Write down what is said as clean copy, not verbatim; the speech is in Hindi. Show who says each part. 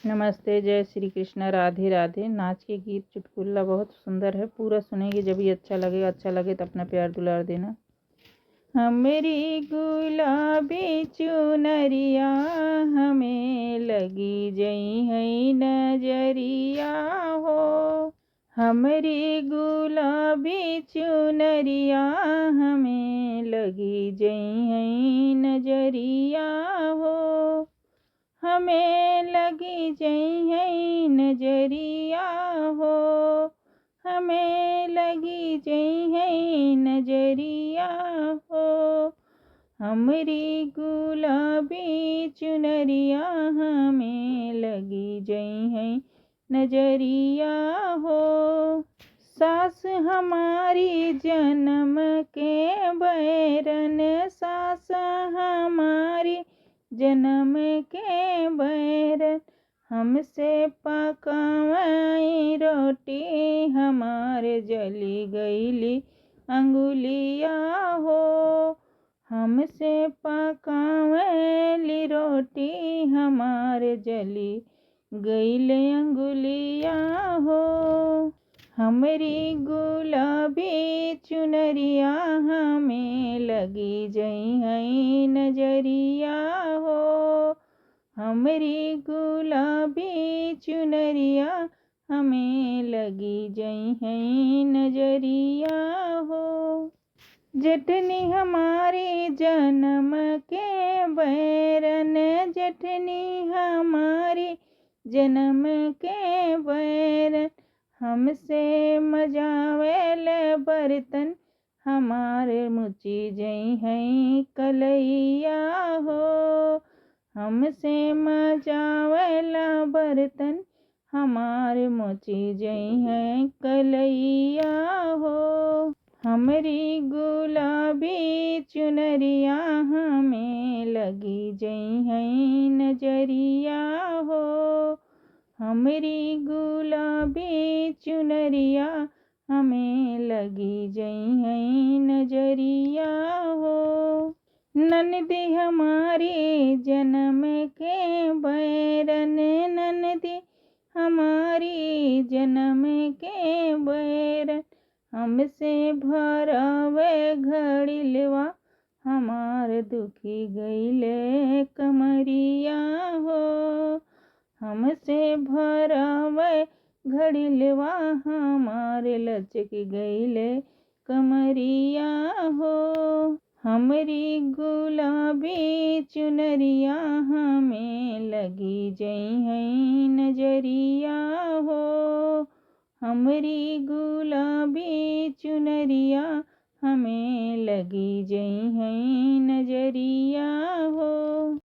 Speaker 1: नमस्ते, जय श्री कृष्ण, राधे राधे। नाच के गीत चुटकुला बहुत सुंदर है, पूरा सुनेंगे जब भी अच्छा लगे तो अपना प्यार दुलार देना। हमरी गुलाबी चुनरिया हमें लगी जई है नजरिया हो। हमरी गुलाबी चुनरिया हमें लगी जई है नजरिया हो। हमें लगी जई है नजरिया हो। हमें लगी जई है नजरिया हो। हमरी गुलाबी चुनरिया हमें लगी जई है नजरिया हो। सास हमारी जन्म के बैरन, सास हमारी जन्म के बैरन, हमसे पकावाई रोटी हमारे जली गईली अंगुलिया हो। हमसे पकावेली रोटी हमारे जली गईले अंगुलिया हो। हमरी गुलाबी चुनरिया हमें लगी जई है नजरिया हो। हमरी गुलाबी चुनरिया हमें लगी जई है नजरिया हो। जेठनी हमारी जन्म के बैरन, जेठनी हमारी जन्म के बैरन, हमसे मजावेल बर्तन हमारे मुची जई है कलैया हो। हमसे मजावेल बर्तन हमारे मुची जई है कलैया हो। हमरी गुलाबी चुनरिया हमें लगी जई है नजरिया हो। हमरी गुलाबी चुनरिया हमें लगी जई है नजरिया हो। ननदी हमारी जन्म के बैरन, ननदी हमारी जन्म के बैरन, हमसे भरावे घड़िलवा हमार दुखी गईले कमरिया हो। हमसे भरावे घड़िलवा हमारे लचक गईले कमरिया हो। हमरी गुलाबी चुनरिया हमें लगी जई है नजरिया हो। हमरी गुलाबी चुनरिया हमें लगी जई है नजरिया हो।